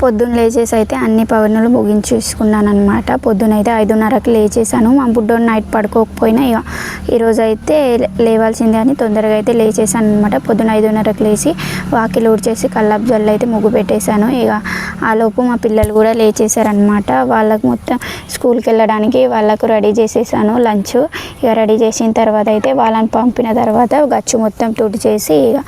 పొద్దున్న లేచేసి అయితే అన్ని పనులు ముగించేసుకున్నాను అనమాట. పొద్దునైతే 5:30కి లేచేసాను. మా బుడ్డోడు నైట్ పడుకోకపోయినా ఇక ఈరోజు అయితే లేవాల్సిందే అని తొందరగా అయితే లేచేసాను అనమాట. పొద్దున 5:30కి లేచి వాకిలు ఊడ్చేసి కల్లాపు జల్లు అయితే ముగ్గు పెట్టేశాను. ఇక ఆలోపు మా పిల్లలు కూడా లేచేసారనమాట. వాళ్ళకు మొత్తం స్కూల్కి వెళ్ళడానికి వాళ్ళకు రెడీ చేసేసాను లంచ్. ఇక రెడీ చేసిన తర్వాత అయితే వాళ్ళని పంపిన తర్వాత గచ్చు మొత్తం తుడిచేసి ఇక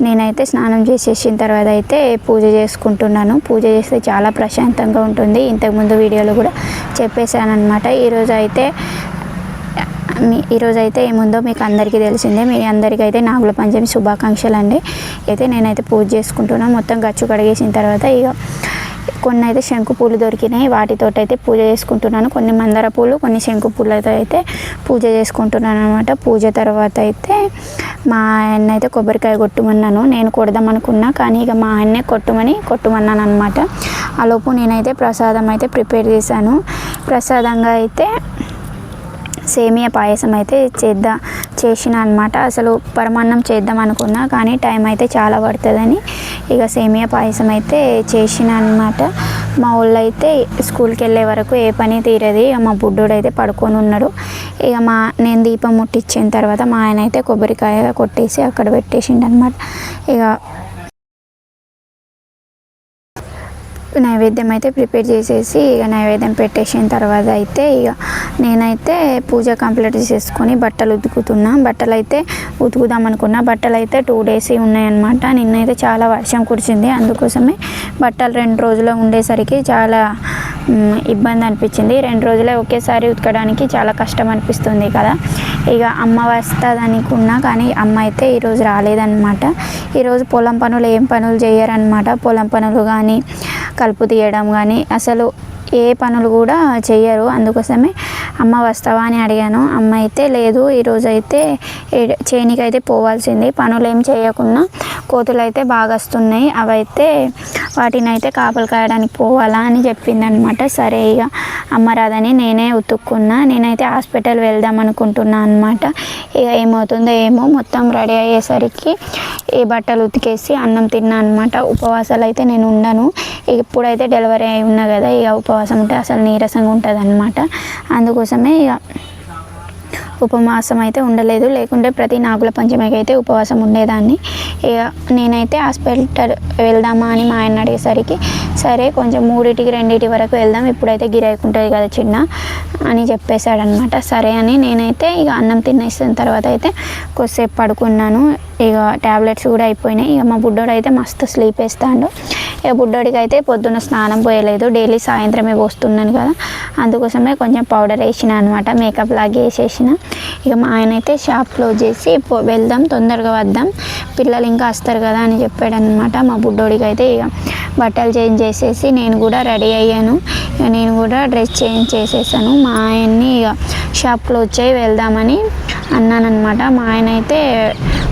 నేనైతే స్నానం చేసేసిన తర్వాత అయితే పూజ చేసుకుంటున్నాను. పూజ చేస్తే చాలా ప్రశాంతంగా ఉంటుంది. ఇంతకుముందు వీడియోలో కూడా చెప్పేశాను అనమాట. ఈరోజైతే ఏముందో మీకు అందరికీ తెలిసిందే. మీ అందరికీ అయితే నాగుల పంచమి శుభాకాంక్షలు అండి. అయితే నేనైతే పూజ చేసుకుంటున్నాను. మొత్తం గచ్చు కడిగేసిన తర్వాత ఇక కొన్ని అయితే శంకు పూలు దొరికినాయి, వాటితో అయితే పూజ చేసుకుంటున్నాను. కొన్ని మందార పూలు, కొన్ని శంకు పూలతో అయితే పూజ చేసుకుంటున్నాను అనమాట. పూజ తర్వాత అయితే మా ఆయన అయితే కొబ్బరికాయ కొట్టమన్నాను. నేను కొడదాం అనుకున్నా, కానీ ఇక మా ఆయన్నే కొట్టమన్నాను అనమాట. ఆలోపు నేనైతే ప్రసాదం అయితే ప్రిపేర్ చేశాను. ప్రసాదంగా అయితే సేమియా పాయసం అయితే చేసిన అనమాట. అసలు పరమాన్నం చేద్దాం అనుకున్నా, కానీ టైం అయితే చాలా పడుతుందని ఇక సేమియా పాయసం అయితే చేసిన అనమాట. మా ఊళ్ళో అయితే స్కూల్కి వెళ్ళే వరకు ఏ పని తీరది. ఇక మా బుడ్డోడు అయితే పడుకొని ఉన్నాడు. ఇక నేను దీపం ముట్టించిన తర్వాత మా ఆయన అయితే కొబ్బరికాయ కొట్టేసి అక్కడ పెట్టేసిండు అనమాట. ఇక నైవేద్యం అయితే ప్రిపేర్ చేసేసి ఇక నైవేద్యం పెట్టేసిన తర్వాత అయితే ఇక నేనైతే పూజ కంప్లీట్ చేసుకొని బట్టలు ఉతుకుతున్నా. బట్టలు అయితే ఉతుకుదాం అనుకున్నా. బట్టలు అయితే 2 days ఉన్నాయన్నమాట. నిన్నైతే చాలా వర్షం కురిసింది. అందుకోసమే బట్టలు 2 రోజులు ఉండేసరికి చాలా ఇబ్బంది అనిపించింది. 2 రోజులే ఒకేసారి ఉతకడానికి చాలా కష్టం అనిపిస్తుంది కదా. ఇక అమ్మ వస్తుంది అనుకున్నా, కానీ అమ్మ అయితే ఈరోజు రాలేదన్నమాట. ఈరోజు పొలం పనులు ఏం పనులు చేయరన్నమాట. పొలం పనులు కానీ కలుపు తీయడం కానీ అసలు ఏ పనులు కూడా చెయ్యరు. అందుకోసమే అమ్మ వస్తావా అని అడిగాను. అమ్మ అయితే లేదు, ఈరోజు అయితే చేనికి అయితే పోవాల్సింది. పనులు ఏం చేయకుండా కోతులు అయితే బాగా వస్తున్నాయి, అవైతే వాటిని అయితే కాపలు కాయడానికి పోవాలా అని చెప్పిందనమాట. సరే ఇక అమ్మ రాదని నేనే ఉతుక్కున్నా. నేనైతే హాస్పిటల్ వెళ్దాం అనుకుంటున్నా అనమాట. ఇక ఏమవుతుందో ఏమో. మొత్తం రెడీ అయ్యేసరికి ఈ బట్టలు ఉతికేసి అన్నం తిన్నా అనమాట. ఉపవాసాలు అయితే నేను ఉండను. ఇప్పుడైతే డెలివరీ అయి ఉన్నా కదా, ఇక ఉపవాసం ఉంటే అసలు నీరసంగా ఉంటుంది అనమాట. అందుకోసమే ఇక ఉపవాసం అయితే ఉండలేదు. లేకుంటే ప్రతి నాగుల పంచమికి అయితే ఉపవాసం ఉండేదాన్ని. ఇక నేనైతే హాస్పిటల్ వెళ్దామా అని మా ఆయన అడిగేసరికి సరే కొంచెం 3-2 వరకు వెళ్దాం, ఇప్పుడైతే గిరాకీ ఉంటుంది కదా చిన్న అని చెప్పేశాడనమాట. సరే అని నేనైతే ఇక అన్నం తినేసిన తర్వాత అయితే కొద్దిసేపు పడుకున్నాను. ఇక ట్యాబ్లెట్స్ కూడా అయిపోయినాయి. ఇక మా బుడ్డోడు అయితే మస్తు స్లీప్ వేస్తాడు. ఇక బుడ్డోడికి అయితే పొద్దున్న స్నానం పోయలేదు, డైలీ సాయంత్రమే పోస్తున్నాను కదా, అందుకోసమే కొంచెం పౌడర్ వేసిన అనమాట, మేకప్ లాగా వేసేసిన. ఇక మా ఆయన అయితే షాప్ క్లోజ్ చేసి వెళ్దాం, తొందరగా వద్దాం, పిల్లలు ఇంకా వస్తారు కదా అని చెప్పాడనమాట. మా బుడ్డోడికి అయితే ఇక బట్టలు చేంజ్ చేసేసి నేను కూడా రెడీ అయ్యాను. ఇక నేను కూడా డ్రెస్ చేంజ్ చేసేసాను. మా ఆయన్ని ఇక షాప్ క్లోజ్ చేయి వెళ్దామని అన్నానమాట. మా ఆయన అయితే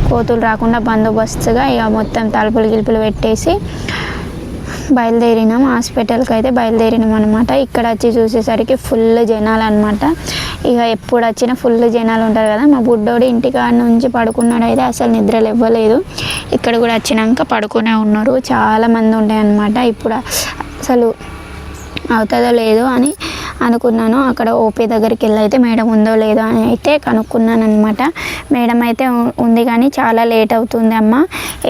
కోతులు రాకుండా బందోబస్తుగా ఇక మొత్తం తలుపులు పెట్టేసి బయలుదేరినాం. హాస్పిటల్కి అయితే బయలుదేరినాం అనమాట. ఇక్కడ వచ్చి చూసేసరికి ఫుల్ జనాలు అనమాట. ఇక ఎప్పుడు వచ్చినా ఫుల్ జనాలు ఉంటారు కదా. మా బుడ్డోడు ఇంటికాడ నుంచి పడుకున్నాడు, అయితే అసలు నిద్రలు ఇవ్వలేదు. ఇక్కడ కూడా వచ్చినాక పడుకునే ఉన్నారు, చాలామంది ఉంటాయి అనమాట. ఇప్పుడు అసలు అవుతుందో లేదో అని అనుకున్నాను. అక్కడ ఓపీ దగ్గరికి వెళ్ళి అయితే మేడం ఉందో లేదో అని అయితే కనుక్కున్నాను అనమాట. మేడం అయితే ఉంది, కానీ చాలా లేట్ అవుతుంది అమ్మ,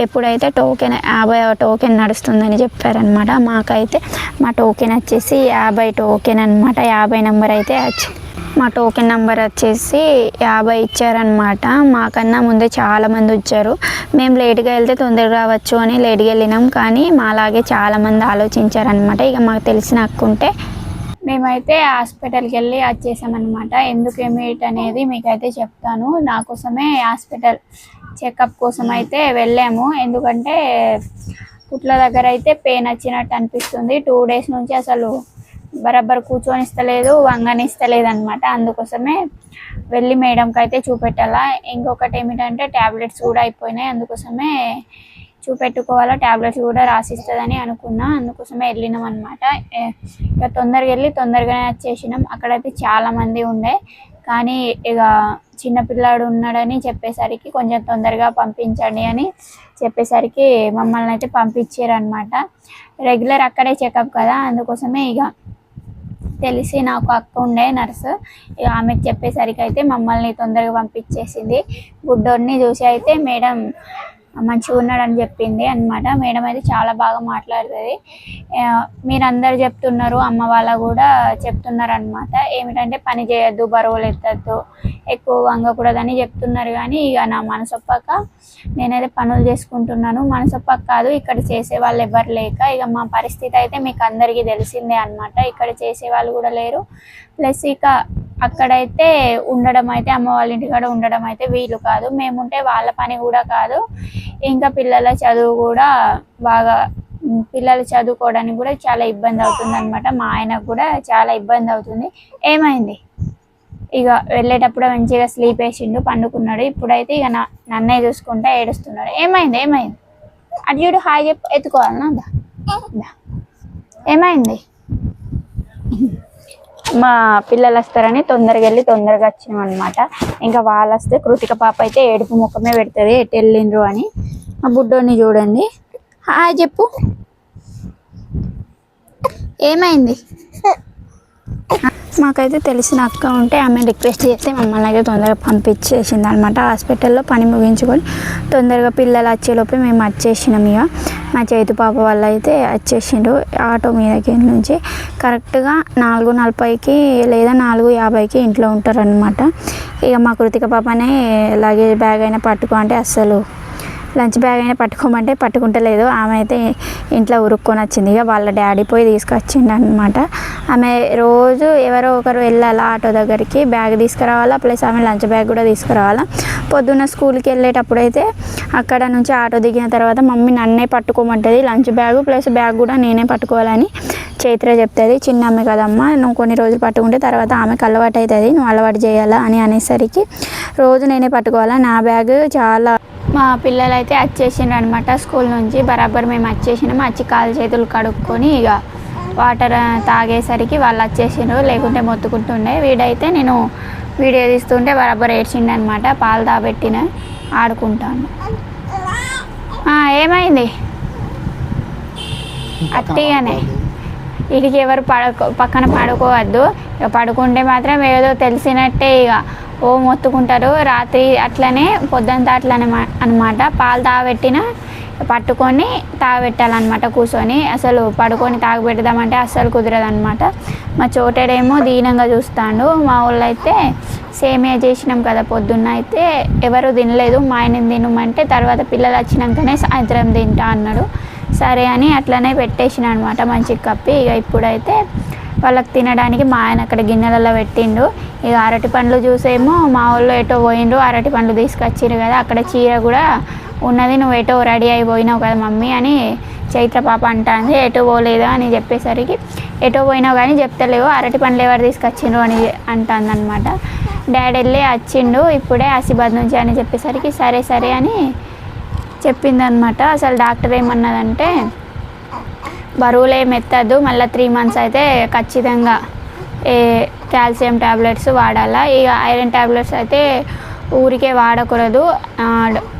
ఎప్పుడైతే టోకెన్ 50 టోకెన్ నడుస్తుందని చెప్పారనమాట. మాకైతే మా టోకెన్ వచ్చేసి 50 టోకెన్ అనమాట. 50 నెంబర్ అయితే మా టోకెన్ నెంబర్ వచ్చేసి 50 ఇచ్చారనమాట. మాకన్నా ముందే చాలామంది వచ్చారు. మేము లేట్గా వెళ్తే తొందరగా రావచ్చు అని లేట్గా వెళ్ళినాం, కానీ మాలాగే చాలామంది ఆలోచించారనమాట. ఇక మాకు తెలిసిన హక్కుంటే మేమైతే హాస్పిటల్కి వెళ్ళి వచ్చేసామన్నమాట. ఎందుకు ఏమిటి అనేది మీకైతే చెప్తాను. నాకోసమే హాస్పిటల్ చెకప్ కోసం అయితే వెళ్ళాము. ఎందుకంటే పుట్ల దగ్గర అయితే పెయిన్ వచ్చినట్టు అనిపిస్తుంది. 2 days నుంచి అసలు బరాబర్ కూర్చొనిస్తలేదు, వంగనిస్తలేదు అనమాట. అందుకోసమే వెళ్ళి మేడంకి అయితే చూపెట్టాలా. ఇంకొకటి ఏమిటంటే ట్యాబ్లెట్స్ కూడా అయిపోయినాయి, అందుకోసమే చూపెట్టుకోవాలా, ట్యాబ్లెట్స్ కూడా రాసిస్తుందని అనుకున్నా, అందుకోసమే వెళ్ళినాం అనమాట. ఇక తొందరగా వెళ్ళి తొందరగానే వచ్చేసినాం. అక్కడైతే చాలామంది ఉండే, కానీ ఇక చిన్నపిల్లాడు ఉన్నాడని చెప్పేసరికి కొంచెం తొందరగా పంపించండి అని చెప్పేసరికి మమ్మల్ని అయితే పంపించారు అనమాట. రెగ్యులర్ అక్కడే చెకప్ కదా, అందుకోసమే ఇక తెలిసి నాకు అక్క ఉండే నర్సు, ఇక ఆమెకు చెప్పేసరికి అయితే మమ్మల్ని తొందరగా పంపించేసింది. బుడ్డోడిని చూసి అయితే మేడం మంచిగా ఉన్నాడని చెప్పింది అనమాట. మేడం అయితే చాలా బాగా మాట్లాడుతుంది. మీరందరు చెప్తున్నారు, అమ్మ వాళ్ళ కూడా చెప్తున్నారు అనమాట. ఏమిటంటే పని చేయొద్దు, బరువులు ఎత్తద్దు, ఎక్కువ వంగకూడదని చెప్తున్నారు. కానీ ఇక నా మనసొప్పక నేనైతే పనులు చేసుకుంటున్నాను. మనసొప్పక కాదు, ఇక్కడ చేసే వాళ్ళు ఎవరు లేక ఇక మా పరిస్థితి అయితే మీకు అందరికీ తెలిసిందే అనమాట. ఇక్కడ చేసే వాళ్ళు కూడా లేరు. ప్లస్ ఇక అక్కడైతే ఉండడం అయితే అమ్మ వాళ్ళ ఇంటికాడ ఉండడం అయితే వీలు కాదు. మేముంటే వాళ్ళ పని కూడా కాదు, ఇంకా పిల్లల చదువు కూడా బాగా, పిల్లలు చదువుకోవడానికి కూడా చాలా ఇబ్బంది అవుతుంది అనమాట. మా ఆయనకు కూడా చాలా ఇబ్బంది అవుతుంది. ఏమైంది? ఇక వెళ్ళేటప్పుడు మంచిగా స్లీప్ వేసిండు, పండుకున్నాడు. ఇప్పుడైతే ఇక నన్నే చూసుకుంటా ఏడుస్తున్నాడు. ఏమైంది? అటు చూడు, హాయ్ చెప్పు. ఎత్తుకోవాలన్నా? ఏమైంది? మా పిల్లలు వస్తారని తొందరగా వెళ్ళి తొందరగా వచ్చినాం అనమాట. ఇంకా వాళ్ళు వస్తే కృతిక పాప అయితే ఏడుపు ముఖమే పెడుతుంది ఎటు వెళ్ళిండ్రు అని. మా బుడ్డోని చూడండి, హాయ్ చెప్పు. ఏమైంది? మాకైతే తెలిసిన అక్క ఉంటే ఆమె రిక్వెస్ట్ చేస్తే మమ్మల్ని అయితే తొందరగా పంపించేసింది అనమాట. హాస్పిటల్లో పని ముగించుకొని తొందరగా పిల్లలు వచ్చేలోపే మేము వచ్చేసినాం. ఇక మా చేతు పాప వాళ్ళు అయితే వచ్చేసిండ్రు ఆటో మీదకి నుంచి. కరెక్ట్గా 4:40కి లేదా 4:50కి ఇంట్లో ఉంటారనమాట. ఇక మా కృతిక పాపనే లగేజ్ బ్యాగ్ అయినా పట్టుకో అంటే అస్సలు, లంచ్ బ్యాగ్ అయినా పట్టుకోమంటే పట్టుకుంటలేదు. ఆమె అయితే ఇంట్లో ఉరుక్కొని వచ్చింది. ఇక వాళ్ళ డాడీ పోయి తీసుకొచ్చిండు అనమాట. ఆమె రోజు ఎవరో ఒకరు వెళ్ళాలా ఆటో దగ్గరికి, బ్యాగ్ తీసుకురావాలా, ప్లస్ ఆమె లంచ్ బ్యాగ్ కూడా తీసుకురావాలా. పొద్దున్న స్కూల్కి వెళ్ళేటప్పుడు అయితే అక్కడ నుంచి ఆటో దిగిన తర్వాత మమ్మీ నన్నే పట్టుకోమంటుంది, లంచ్ బ్యాగ్ ప్లస్ బ్యాగ్ కూడా నేనే పట్టుకోవాలని చైత్ర చెప్తుంది. చిన్న అమ్మ కదమ్మా, నువ్వు కొన్ని రోజులు పట్టుకుంటే తర్వాత ఆమెకు అలవాటు అవుతుంది, నువ్వు అలవాటు చేయాలా అని అనేసరికి రోజు నేనే పట్టుకోవాలా. నా బ్యాగ్ చాలా, మా పిల్లలు అయితే వచ్చేసిండ్రు అనమాట స్కూల్ నుంచి. బరాబర్ మేము వచ్చేసినాము. వచ్చి కాలు చేతులు కడుక్కొని ఇక వాటర్ తాగేసరికి వాళ్ళు వచ్చేసిండ్రు, లేకుంటే మొత్తుకుంటుండే. వీడైతే నేను వీడియో తీస్తుంటే బరాబర్ ఏడ్చిండు అనమాట. పాలు తాగబెట్టిన ఆడుకుంటాను. ఏమైంది? అట్టిగానే వీడికి ఎవరు పక్కన పడుకోవద్దు. ఇక పడుకుంటే మాత్రం ఏదో తెలిసినట్టే ఇక ఓ మొత్తుకుంటారు. రాత్రి అట్లనే పొద్దుంతా అట్లనే అనమాట. పాలు తాగబెట్టిన పట్టుకొని తాగబెట్టాలన్నమాట కూర్చొని. అసలు పడుకొని తాగబెడదామంటే అస్సలు కుదరదు అనమాట. మా చోటేడేమో దీనంగా చూస్తాడు. మా వాళ్ళు అయితే సేమియా చేసినాం కదా పొద్దున్న, అయితే ఎవరు తినలేదు. మా ఆయన తినమంటే తర్వాత పిల్లలు వచ్చినాకనే సాయంత్రం తింటా అన్నాడు. సరే అని అట్లనే పెట్టేసిన అనమాట మంచిగా కప్పి. ఇక ఇప్పుడైతే వాళ్ళకి తినడానికి మా ఆయన అక్కడ గిన్నెలలో పెట్టిండు. ఇక అరటి పండ్లు చూసేమో మా వాళ్ళు ఎటో పోయిండ్రు, అరటి పండ్లు తీసుకొచ్చిర్రు కదా. అక్కడ చీర కూడా ఉన్నది, నువ్వు ఎటో రెడీ అయిపోయినావు కదా మమ్మీ అని చైత్ర పాప అంటుంది. ఎటో పోలేదా అని చెప్పేసరికి ఎటో పోయినావు కానీ చెప్తలేవు, అరటి పండ్లు ఎవరు తీసుకొచ్చిండ్రు అని అంటుంది అనమాట. డాడీ వెళ్ళి వచ్చిండు ఇప్పుడే ఆసిబాద్ నుంచి అని చెప్పేసరికి సరే సరే అని చెప్పిందనమాట. అసలు డాక్టర్ ఏమన్నదంటే బరువులు ఏమి ఎత్తద్దు, మళ్ళీ 3 months అయితే ఖచ్చితంగా కాల్షియం ట్యాబ్లెట్స్ వాడాలా. ఇక ఐరన్ ట్యాబ్లెట్స్ అయితే ఊరికే వాడకూడదు,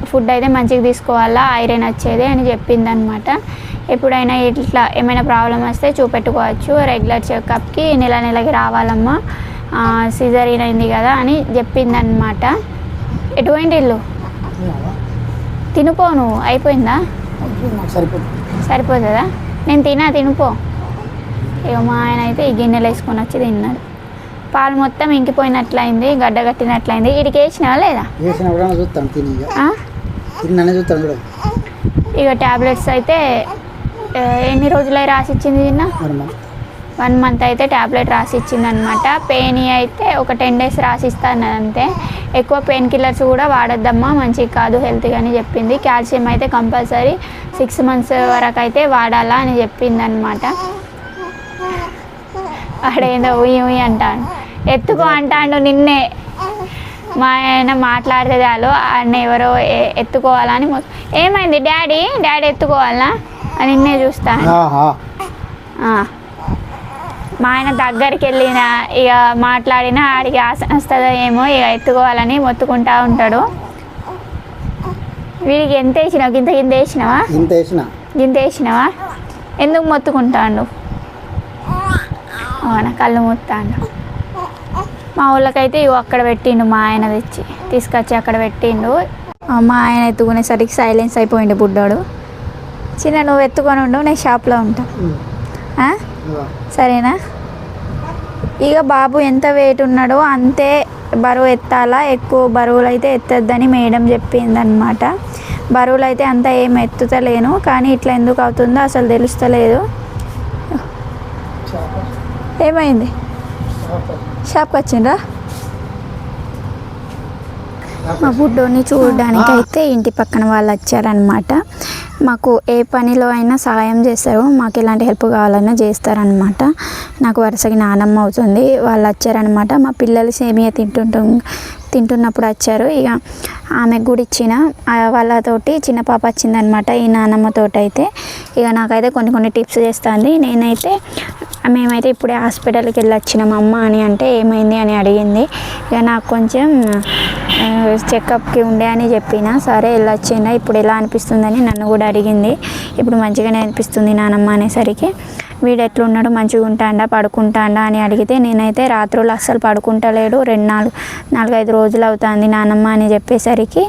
ఫుడ్ అయితే మంచిగా తీసుకోవాలా, ఐరన్ వచ్చేది అని చెప్పిందనమాట. ఎప్పుడైనా ఇట్లా ఏమైనా ప్రాబ్లం వస్తే చూపెట్టుకోవచ్చు, రెగ్యులర్ చెకప్కి నెలకి రావాలమ్మా, సిజరీన్ అయింది కదా అని చెప్పిందనమాట. ఎటువంటి ఇల్లు తినిపోను అయిపోయిందా? సరిపోతుందా? నేను తినిపో. ఇక మా ఆయన అయితే ఈ గిన్నెలు వేసుకొని వచ్చి తిన్నాడు. పాలు మొత్తం ఇంకిపోయినట్లయింది, గడ్డ కట్టినట్లయింది. ఇడికి వేసినావా లేదా? ఇక ట్యాబ్లెట్స్ అయితే ఎన్ని రోజులై రాసిచ్చింది తిన్నా? 1 month అయితే ట్యాబ్లెట్ రాసిచ్చింది అనమాట. పెయిన్ అయితే ఒక 10 days రాసిస్తాను అంతే. ఎక్కువ పెయిన్ కిల్లర్స్ కూడా వాడొద్దమ్మా, మంచిది కాదు హెల్త్ అని చెప్పింది. కాల్షియం అయితే కంపల్సరీ 6 months వరకు అయితే వాడాలా అని చెప్పింది అనమాట. వాడేందో ఉయ్యి అంటాడు, ఎత్తుకో అంటాడు నిన్నే. మా ఆయన మాట్లాడితే చాలు ఆయన ఎవరో ఎత్తుకోవాలని. ఏమైంది? డాడీ ఎత్తుకోవాలా అని నిన్నే చూస్తాను. మా ఆయన దగ్గరికి వెళ్ళిన ఇక మాట్లాడినా ఆడికి ఆసన వస్తుందో ఏమో ఇక ఎత్తుకోవాలని మొత్తుకుంటా ఉంటాడు. వీడికి ఎంత వేసినావు? గింత వేసినావా? గింత వేసినావా? ఎందుకు మొత్తుకుంటాడు? అవునా, కళ్ళు మొత్తాడు. మా ఊళ్ళకైతే ఇవి అక్కడ పెట్టిండు, మా ఆయన తీసుకొచ్చి అక్కడ పెట్టిండు. మా ఆయన ఎత్తుకునేసరికి సైలెన్స్ అయిపోయిండు బుడ్డాడు. చిన్న నువ్వు ఎత్తుకొని ఉండు, నేను షాప్లో ఉంటా, సరేనా? ఇక బాబు ఎంత వెయిట్ ఉన్నాడో అంతే బరువు ఎత్తాలా, ఎక్కువ బరువులు అయితే ఎత్తద్దని మేడం చెప్పిందనమాట. బరువులు అయితే అంత ఏం ఎత్తుతలేను, కానీ ఇట్లా ఎందుకు అవుతుందో అసలు తెలుస్తలేదు. ఏమైంది? షాప్కి వచ్చిండ్రా? మా బుడ్డోని చూడడానికి అయితే ఇంటి పక్కన వాళ్ళు వచ్చారనమాట. మాకు ఏ పనిలో అయినా సహాయం చేస్తారు, మాకు ఎలాంటి హెల్ప్ కావాలన్నా చేస్తారనమాట. నాకు వరుసగా నానమ్మ అవుతుంది. వాళ్ళు వచ్చారనమాట. మా పిల్లలు సేమియా తింటున్నప్పుడు వచ్చారు. ఇక ఆమెకు కూడా ఇచ్చిన వాళ్ళతోటి చిన్న పాప వచ్చిందనమాట, ఈ నానమ్మతోటి. అయితే ఇక నాకైతే కొన్ని టిప్స్ చేస్తుంది. మేమైతే ఇప్పుడే హాస్పిటల్కి వెళ్ళి వచ్చినాం అమ్మ అని అంటే ఏమైంది అని అడిగింది. ఇక నాకు కొంచెం చెకప్కి ఉండే అని చెప్పిన. సరే వెళ్ళొచ్చిందా, ఇప్పుడు ఎలా అనిపిస్తుందని నన్ను కూడా అడిగింది. ఇప్పుడు మంచిగానే అనిపిస్తుంది నానమ్మ అనేసరికి, వీడు ఎట్లున్నాడు, మంచిగా ఉంటాడా, పడుకుంటాడా అని అడిగితే నేనైతే రాత్రులు అస్సలు పడుకుంటలేడు, 4-5 రోజులు అవుతుంది నానమ్మ అని చెప్పేసరికి,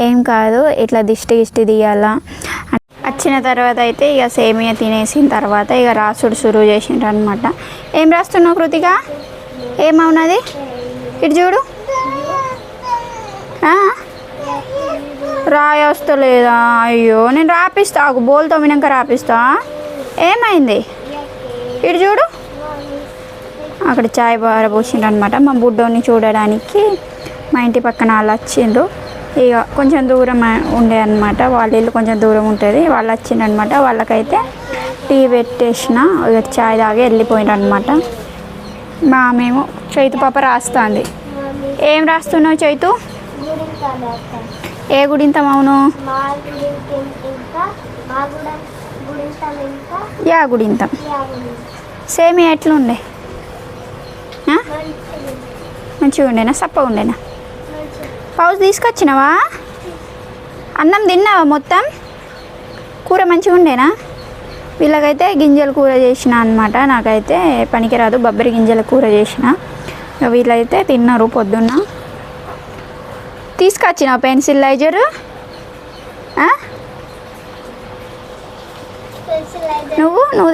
ఏం కాదు ఇట్లా దిష్టి తీయాలా. వచ్చిన తర్వాత అయితే ఇక సేమియా తినేసిన తర్వాత ఇక రాసుడు సురువు చేసిండ్రు అనమాట. ఏం రాస్తున్నావు కృతిక? ఏమవునది? ఇటు చూడు. రాయొస్తలేదా? అయ్యో, నేను రాపిస్తా, బోల్ తోమినాక రాపిస్తా. ఏమైంది? ఇటు చూడు. అక్కడ చాయ్ బార పోసిండ్రు అనమాట. మా బుడ్డోని చూడడానికి మా ఇంటి పక్కన వాళ్ళు వచ్చిండ్రు. ఇక కొంచెం దూరం ఉండే అనమాట, వాళ్ళ ఇల్లు కొంచెం దూరం ఉంటుంది. వాళ్ళు వచ్చిండ్రు అనమాట. వాళ్ళకైతే టీ పెట్టేసిన, ఇక చాయ్ తాగి వెళ్ళిపోయిండ్రు అనమాట. మేము చైతు పాప రాస్తుంది. ఏం రాస్తున్నావు చైతు? ఏ గుడింతం? అవును, యా గుడింతం. సేమియా ఎట్లుండే? మంచిగా ఉండేనా, సప్పగా ఉండేనా? పౌజ్ తీసుకొచ్చినావా? అన్నం తిన్నావా మొత్తం? కూర మంచిగా ఉండేనా? వీళ్ళకైతే గింజల కూర చేసిన అనమాట. నాకైతే పనికిరాదు, బొబ్బరి గింజల కూర చేసిన. వీళ్ళైతే తిన్నారు పొద్దున్న. తీసుకొచ్చిన పెన్సిలైజర్ నువ్వు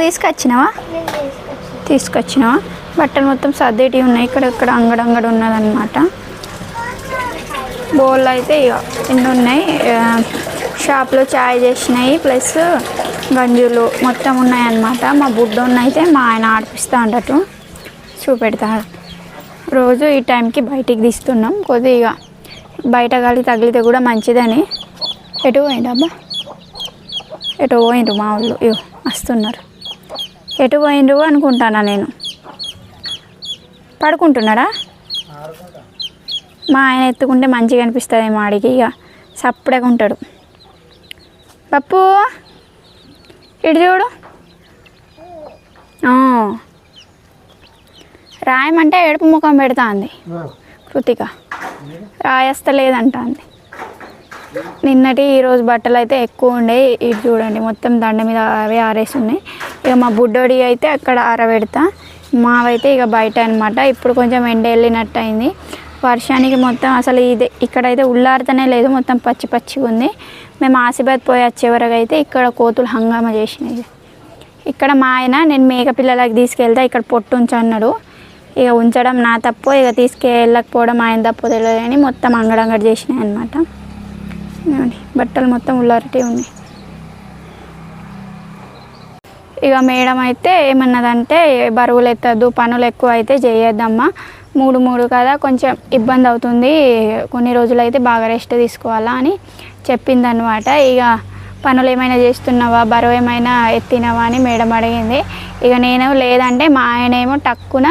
తీసుకొచ్చినావా? బట్టలు మొత్తం సర్దేటివి ఉన్నాయి, ఇక్కడ అంగడంగడు ఉన్నదన్నమాట. బౌల్ అయితే ఎన్ని ఉన్నాయి, షాప్లో చాయ్ చేసినాయి ప్లస్ గంజులు మొత్తం ఉన్నాయన్నమాట. మా బుడ్డోన్ని అయితే మా ఆయన ఆడిపిస్తూ ఉండటం చూపెడతాడు. రోజు ఈ టైంకి బయటికి తీస్తున్నాం. కొద్దిగా బయట గాలి తగిలితే కూడా మంచిదని. ఎటు పోయిండబ్బా? ఎటు పోయిండ్రు మా వాళ్ళు? వస్తున్నారు. ఎటు పోయిండ్రు అనుకుంటానా నేను. పడుకుంటున్నాడా? మా ఆయన ఎత్తుకుంటే మంచిగా అనిపిస్తుంది మా ఆడికి, ఇక సప్పుడగా ఉంటాడు. పప్పు ఇటు చూడు. రాయమంటే ఏడుపు ముఖం పెడతా అంది కృతిక, రాయస్తలేదంటుంది. నిన్నటి ఈరోజు బట్టలు అయితే ఎక్కువ ఉండే. ఇటు చూడండి, మొత్తం దండ మీద అవే ఆరేసి ఉన్నాయి. ఇక మా బుడ్డోడి అయితే అక్కడ ఆరబెడతా, మావైతే ఇక బయట అనమాట. ఇప్పుడు కొంచెం ఎండ వెళ్ళినట్టు అయింది. వర్షానికి మొత్తం అసలు ఇక్కడైతే ఉల్లారుతూనే లేదు, మొత్తం పచ్చిగా ఉంది. మేము ఆసిబాద్ పోయి వచ్చేవరకు అయితే ఇక్కడ కోతులు హంగామా చేసినాయి. ఇక్కడ మా ఆయన నేను మేక పిల్లలకి తీసుకెళ్తే ఇక్కడ పొట్టు ఉంచన్నాడు. ఇక ఉంచడం నా తప్పు, ఇక తీసుకెళ్ళకపోవడం ఆయన తప్పు తెలియదు అని మొత్తం అంగడంగడి చేసినాయి అనమాట. బట్టలు మొత్తం ఉల్లారటి ఉన్నాయి. ఇక మేడం అయితే ఏమన్నదంటే, బరువులు ఎత్తద్దు, పనులు ఎక్కువ అయితే చేయొద్దమ్మా, 3 కదా కొంచెం ఇబ్బంది అవుతుంది, కొన్ని రోజులు అయితే బాగా రెస్ట్ తీసుకోవాలా అని చెప్పిందనమాట. ఇక పనులు ఏమైనా చేస్తున్నావా, బరువు ఏమైనా ఎత్తినావా అని మేడం అడిగింది. ఇక నేను లేదంటే మా ఆయన ఏమో టక్కున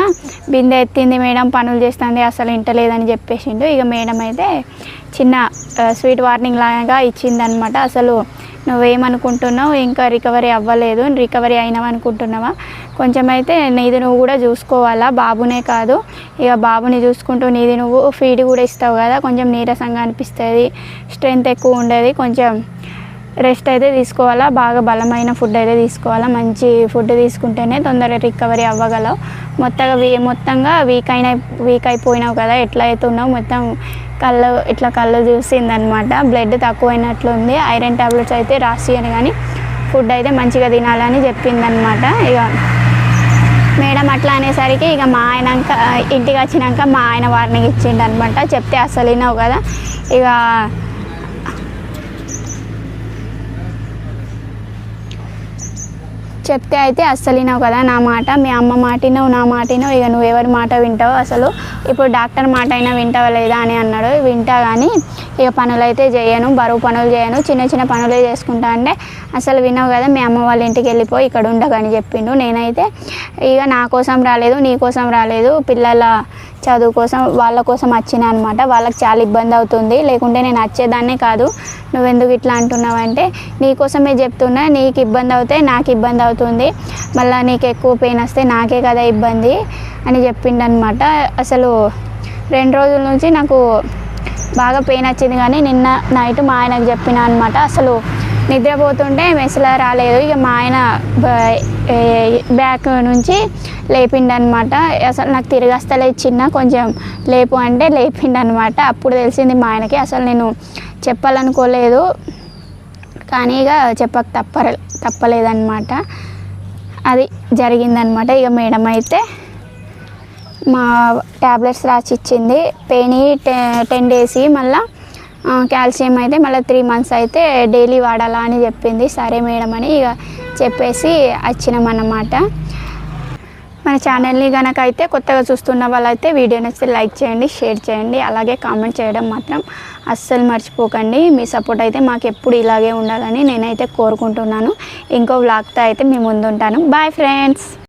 బిందె ఎత్తింది మేడం, పనులు చేస్తుంది, అసలు ఇంటలేదని చెప్పేసిండు. ఇక మేడం అయితే చిన్న స్వీట్ వార్నింగ్ లాగా ఇచ్చిందనమాట. అసలు నువ్వేమనుకుంటున్నావు, ఇంకా రికవరీ అవ్వలేదు, రికవరీ అయినావు అనుకుంటున్నావా, కొంచెం అయితే నీది నువ్వు కూడా చూసుకోవాలా, బాబునే కాదు ఇక బాబుని చూసుకుంటూ నీది నువ్వు ఫీడ్ కూడా ఇస్తావు కదా, కొంచెం నీరసంగా అనిపిస్తుంది, స్ట్రెంత్ ఎక్కువ ఉండేది, కొంచెం రెస్ట్ అయితే తీసుకోవాలా, బాగా బలమైన ఫుడ్ అయితే తీసుకోవాలా, మంచి ఫుడ్ తీసుకుంటేనే తొందరగా రికవరీ అవ్వగలవు. మొత్తంగా వీక్ అయిపోయినావు కదా, ఎట్లా అవుతున్నావు, మొత్తం కళ్ళు చూసిందనమాట, బ్లడ్ తక్కువైనట్లుంది, ఐరన్ టాబ్లెట్స్ అయితే రాసియను కానీ ఫుడ్ అయితే మంచిగా తినాలని చెప్పిందనమాట. ఇక మేడం అట్లా అనేసరికి ఇక మా ఆయన ఇంటికి వచ్చినాక మా ఆయన వార్నింగ్ ఇచ్చిండు అనమాట, చెప్తే అసలు వినవు కదా, ఇక చెప్తే అయితే అస్సలు వినవు కదా నా మాట, మీ అమ్మ మాటినవు నా మాటినవు, ఇక నువ్వు ఎవరి మాట వింటావు, అసలు ఇప్పుడు డాక్టర్ మాట అయినా వింటావా లేదా అని అన్నాడు. వింటా కానీ ఇక పనులు అయితే చేయను, బరువు పనులు చేయను, చిన్న చిన్న పనులే చేసుకుంటా అంటే అసలు వినవు కదా, మీ అమ్మ వాళ్ళ ఇంటికి వెళ్ళిపోయి ఇక్కడ ఉండకని చెప్పిండు. నేనైతే ఇక నా కోసం రాలేదు, నీ కోసం రాలేదు, పిల్లల చదువు కోసం వాళ్ళ కోసం వచ్చిన అనమాట, వాళ్ళకి చాలా ఇబ్బంది అవుతుంది, లేకుంటే నేను వచ్చేదాన్నే కాదు, నువ్వెందుకు ఇట్లా అంటున్నావు అంటే నీకోసమే చెప్తున్నా, నీకు ఇబ్బంది అవుతే నాకు ఇబ్బంది అవుతుంది, మళ్ళీ నీకు ఎక్కువ పెయిన్ వస్తే నాకే కదా ఇబ్బంది అని చెప్పిండనమాట. అసలు 2 రోజుల నుంచి నాకు బాగా పెయిన్ వచ్చింది కానీ నిన్న నైట్ మా ఆయనకు చెప్పిన అనమాట, అసలు నిద్రపోతుంటే మెసలా రాలేదు, ఇక మా ఆయన బ్యాక్ నుంచి లేపిండనమాట, అసలు నాకు తిరగస్తలే చిన్న కొంచెం లేపు అంటే లేపిండనమాట. అప్పుడు తెలిసింది మా ఆయనకి, అసలు నేను చెప్పాలనుకోలేదు కానీ ఇక చెప్పక తప్పలేదన్నమాట, అది జరిగిందనమాట. ఇక మేడం అయితే మా ట్యాబ్లెట్స్ రాసి ఇచ్చింది, పెయిన్ 10 days, మళ్ళీ కాల్షియం అయితే మళ్ళీ 3 months అయితే డైలీ వాడాలా అని చెప్పింది. సరే మేడం అని ఇక చెప్పేసి వచ్చినామన్నమాట. మన ఛానల్ని కనుక అయితే కొత్తగా చూస్తున్న వాళ్ళైతే వీడియో నచ్చితే లైక్ చేయండి, షేర్ చేయండి, అలాగే కామెంట్ చేయడం మాత్రం అస్సలు మర్చిపోకండి. మీ సపోర్ట్ అయితే మాకు ఎప్పుడు ఇలాగే ఉండాలని నేనైతే కోరుకుంటున్నాను. ఇంకో వ్లాగ్తో అయితే మీ ముందు ఉంటాను. Bye friends.